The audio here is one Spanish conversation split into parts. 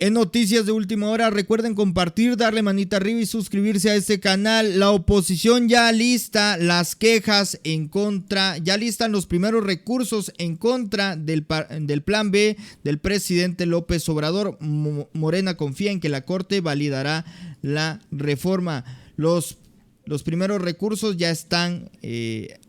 En noticias de última hora, recuerden compartir, darle manita arriba y suscribirse a este canal. La oposición ya lista las quejas en contra, ya listan los primeros recursos en contra del plan B del presidente López Obrador. Morena confía en que la Corte validará la reforma. Los primeros recursos ya están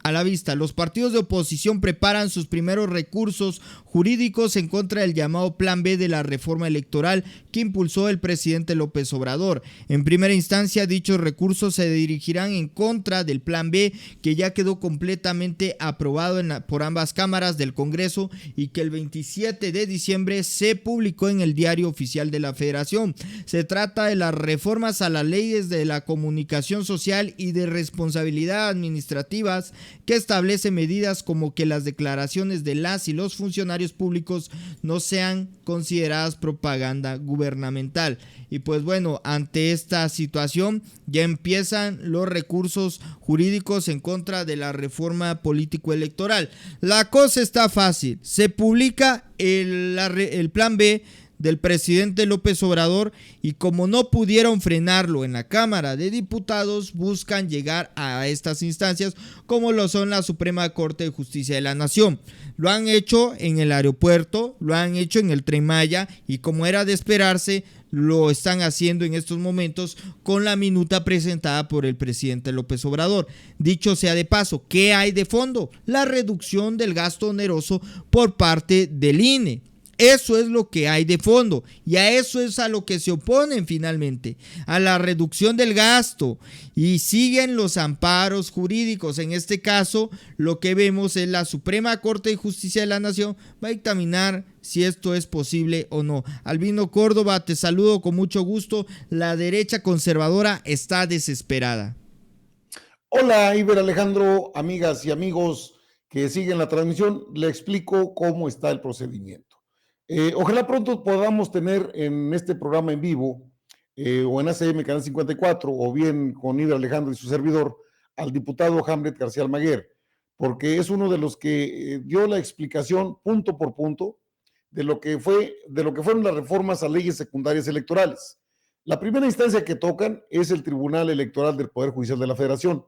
a la vista. Los partidos de oposición preparan sus primeros recursos jurídicos en contra del llamado Plan B de la reforma electoral que impulsó el presidente López Obrador. En primera instancia, dichos recursos se dirigirán en contra del Plan B, que ya quedó completamente aprobado por ambas cámaras del Congreso y que el 27 de diciembre se publicó en el Diario Oficial de la Federación. Se trata de las reformas a las leyes de la comunicación social y de responsabilidad administrativas, que establece medidas como que las declaraciones de las y los funcionarios públicos no sean consideradas propaganda gubernamental. Y pues bueno, ante esta situación ya empiezan los recursos jurídicos en contra de la reforma político-electoral. La cosa está fácil, se publica el plan B del presidente López Obrador y como no pudieron frenarlo en la Cámara de Diputados, buscan llegar a estas instancias como lo son la Suprema Corte de Justicia de la Nación. Lo han hecho en el aeropuerto, lo han hecho en el Tren Maya y, como era de esperarse, lo están haciendo en estos momentos con la minuta presentada por el presidente López Obrador. Dicho sea de paso, ¿qué hay de fondo? La reducción del gasto oneroso por parte del INE. Eso es lo que hay de fondo y a eso es a lo que se oponen finalmente, a la reducción del gasto, y siguen los amparos jurídicos. En este caso, lo que vemos es la Suprema Corte de Justicia de la Nación va a dictaminar si esto es posible o no. Albino Córdoba, te saludo con mucho gusto. La derecha conservadora está desesperada. Hola, Iber Alejandro, amigas y amigos que siguen la transmisión, le explico cómo está el procedimiento. Ojalá pronto podamos tener en este programa en vivo o en ACM Canal 54 o bien con Iber Alejandro y su servidor al diputado Hamlet García Almaguer, porque es uno de los que dio la explicación punto por punto de lo que fueron las reformas a leyes secundarias electorales. La primera instancia que tocan es el Tribunal Electoral del Poder Judicial de la Federación,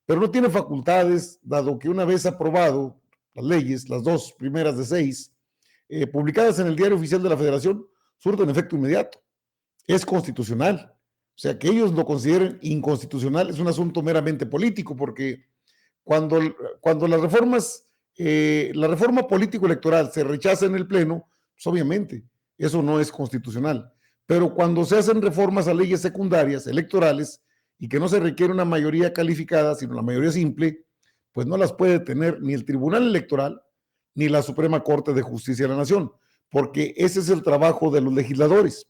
pero no tiene facultades, dado que una vez aprobado las leyes, las dos primeras de 6, publicadas en el Diario Oficial de la Federación, surten efecto inmediato. Es constitucional. O sea, que ellos lo consideren inconstitucional es un asunto meramente político, porque cuando las reformas, la reforma político-electoral se rechaza en el Pleno, pues obviamente eso no es constitucional. Pero cuando se hacen reformas a leyes secundarias, electorales, y que no se requiere una mayoría calificada, sino la mayoría simple, pues no las puede tener ni el Tribunal Electoral, ni la Suprema Corte de Justicia de la Nación, porque ese es el trabajo de los legisladores,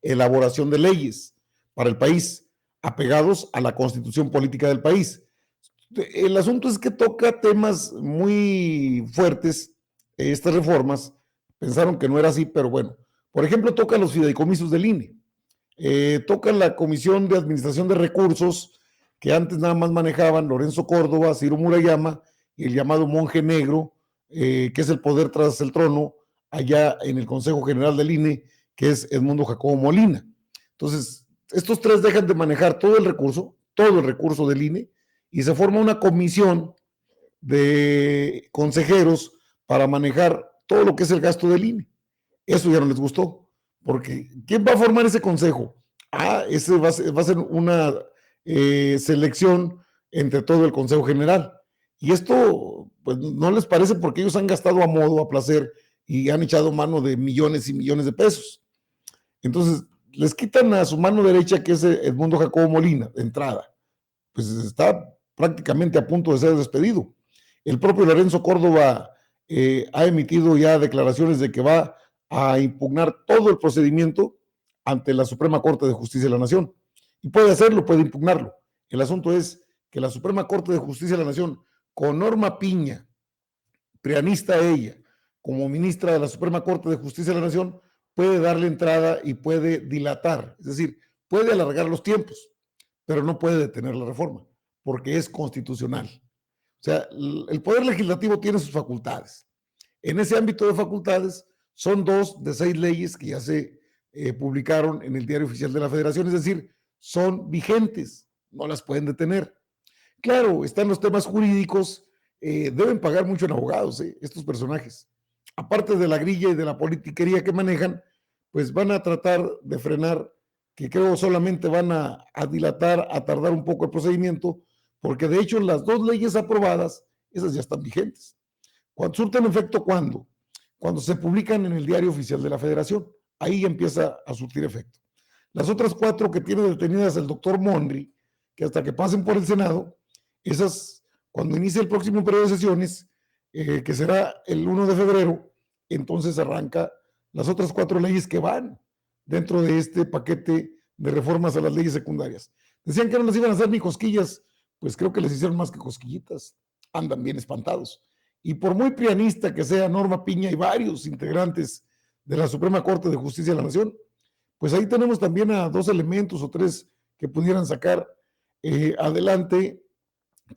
elaboración de leyes para el país, apegados a la constitución política del país. El asunto es que toca temas muy fuertes, estas reformas, pensaron que no era así, pero bueno, por ejemplo, toca los fideicomisos del INE, toca la Comisión de Administración de Recursos, que antes nada más manejaban Lorenzo Córdoba, Ciro Murayama y el llamado monje negro, que es el poder tras el trono, allá en el Consejo General del INE, que es Edmundo Jacobo Molina. Entonces, estos tres dejan de manejar todo el recurso del INE, y se forma una comisión de consejeros para manejar todo lo que es el gasto del INE. Eso ya no les gustó, porque ¿quién va a formar ese consejo? Ese va a ser una selección entre todo el Consejo General. Y esto, pues, no les parece, porque ellos han gastado a modo, a placer, y han echado mano de millones y millones de pesos. Entonces, les quitan a su mano derecha, que es Edmundo Jacobo Molina, de entrada. Pues está prácticamente a punto de ser despedido. El propio Lorenzo Córdoba ha emitido ya declaraciones de que va a impugnar todo el procedimiento ante la Suprema Corte de Justicia de la Nación. Y puede hacerlo, puede impugnarlo. El asunto es que la Suprema Corte de Justicia de la Nación, con Norma Piña, prianista ella, como ministra de la Suprema Corte de Justicia de la Nación, puede darle entrada y puede dilatar, es decir, puede alargar los tiempos, pero no puede detener la reforma, porque es constitucional. O sea, el Poder Legislativo tiene sus facultades. En ese ámbito de facultades, son 2 de 6 leyes que ya se publicaron en el Diario Oficial de la Federación, es decir, son vigentes, no las pueden detener. Claro, están los temas jurídicos, deben pagar mucho en abogados, estos personajes. Aparte de la grilla y de la politiquería que manejan, pues van a tratar de frenar, que creo solamente van a dilatar, a tardar un poco el procedimiento, porque de hecho las dos leyes aprobadas, esas ya están vigentes. Cuando surten efecto, ¿cuándo? Cuando se publican en el Diario Oficial de la Federación, ahí ya empieza a surtir efecto. Las otras 4 que tiene detenidas el doctor Monri, que hasta que pasen por el Senado, esas, cuando inicie el próximo periodo de sesiones, que será el 1 de febrero, entonces arranca las otras 4 leyes que van dentro de este paquete de reformas a las leyes secundarias. Decían que no les iban a hacer ni cosquillas, pues creo que les hicieron más que cosquillitas, andan bien espantados. Y por muy pianista que sea Norma Piña y varios integrantes de la Suprema Corte de Justicia de la Nación, pues ahí tenemos también a 2 elementos o 3 que pudieran sacar adelante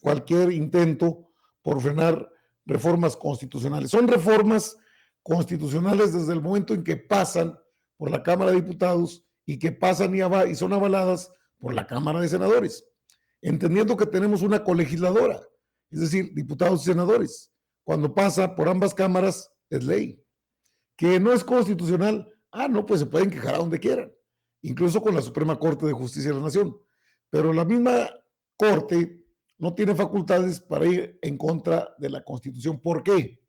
cualquier intento por frenar reformas constitucionales. Son reformas constitucionales desde el momento en que pasan por la Cámara de Diputados y que pasan y son avaladas por la Cámara de Senadores, entendiendo que tenemos una colegisladora, es decir, diputados y senadores. Cuando pasa por ambas cámaras es ley. Que no es constitucional, no, pues se pueden quejar a donde quieran, incluso con la Suprema Corte de Justicia de la Nación. Pero la misma Corte no tiene facultades para ir en contra de la Constitución. ¿Por qué?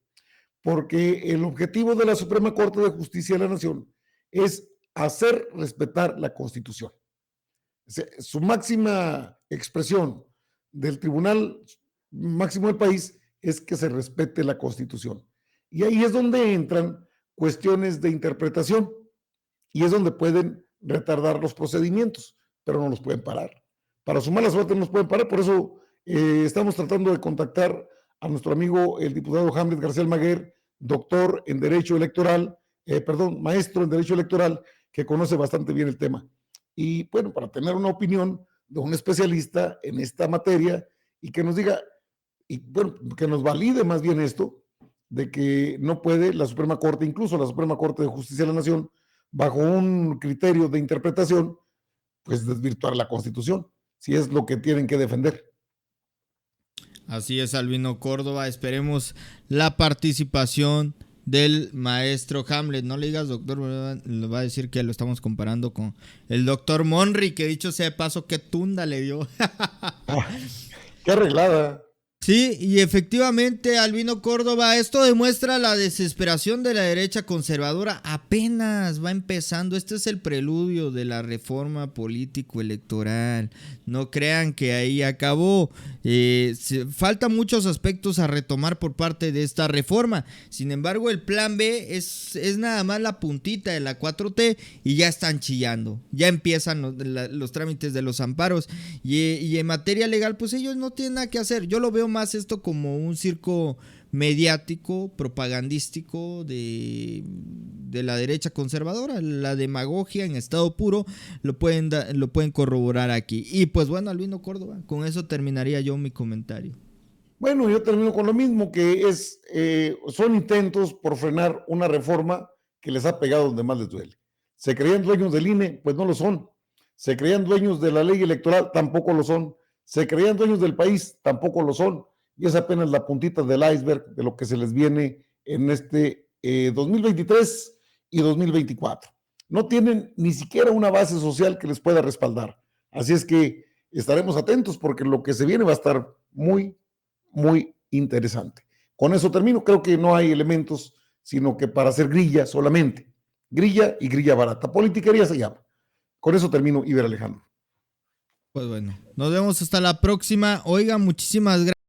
Porque el objetivo de la Suprema Corte de Justicia de la Nación es hacer respetar la Constitución. Su máxima expresión del Tribunal Máximo del país es que se respete la Constitución. Y ahí es donde entran cuestiones de interpretación y es donde pueden retardar los procedimientos, pero no los pueden parar. Para su mala suerte no los pueden parar, por eso estamos tratando de contactar a nuestro amigo el diputado Hamlet García Almaguer, doctor en Derecho Electoral, maestro en Derecho Electoral, que conoce bastante bien el tema. Y bueno, para tener una opinión de un especialista en esta materia y que nos diga, y bueno, que nos valide más bien esto, de que no puede la Suprema Corte, incluso la Suprema Corte de Justicia de la Nación, bajo un criterio de interpretación, pues desvirtuar la Constitución, si es lo que tienen que defender. Así es, Albino Córdoba, esperemos la participación del maestro Hamlet. No le digas doctor, le va a decir que lo estamos comparando con el doctor Monri, que dicho sea de paso, qué tunda le dio. Qué arreglada. Sí, y efectivamente, Albino Córdoba, esto demuestra la desesperación de la derecha conservadora. Apenas va empezando. Este es el preludio de la reforma político-electoral. No crean que ahí acabó. Faltan muchos aspectos a retomar por parte de esta reforma. Sin embargo, el plan B es nada más la puntita de la 4T y ya están chillando. Ya empiezan los trámites de los amparos. Y en materia legal, pues ellos no tienen nada que hacer. Yo lo veo más esto como un circo mediático, propagandístico de la derecha conservadora. La demagogia en estado puro lo pueden corroborar aquí. Y pues bueno, Albino Córdoba, con eso terminaría yo mi comentario. Bueno, yo termino con lo mismo, que son intentos por frenar una reforma que les ha pegado donde más les duele. ¿Se creían dueños del INE? Pues no lo son. ¿Se creían dueños de la ley electoral? Tampoco lo son. ¿Se creían dueños del país? Tampoco lo son. Y es apenas la puntita del iceberg de lo que se les viene en este 2023 y 2024. No tienen ni siquiera una base social que les pueda respaldar. Así es que estaremos atentos porque lo que se viene va a estar muy, muy interesante. Con eso termino. Creo que no hay elementos, sino que para hacer grilla solamente. Grilla y grilla barata. Politiquería se llama. Con eso termino, Iber Alejandro. Pues bueno, nos vemos hasta la próxima. Oiga, muchísimas gracias.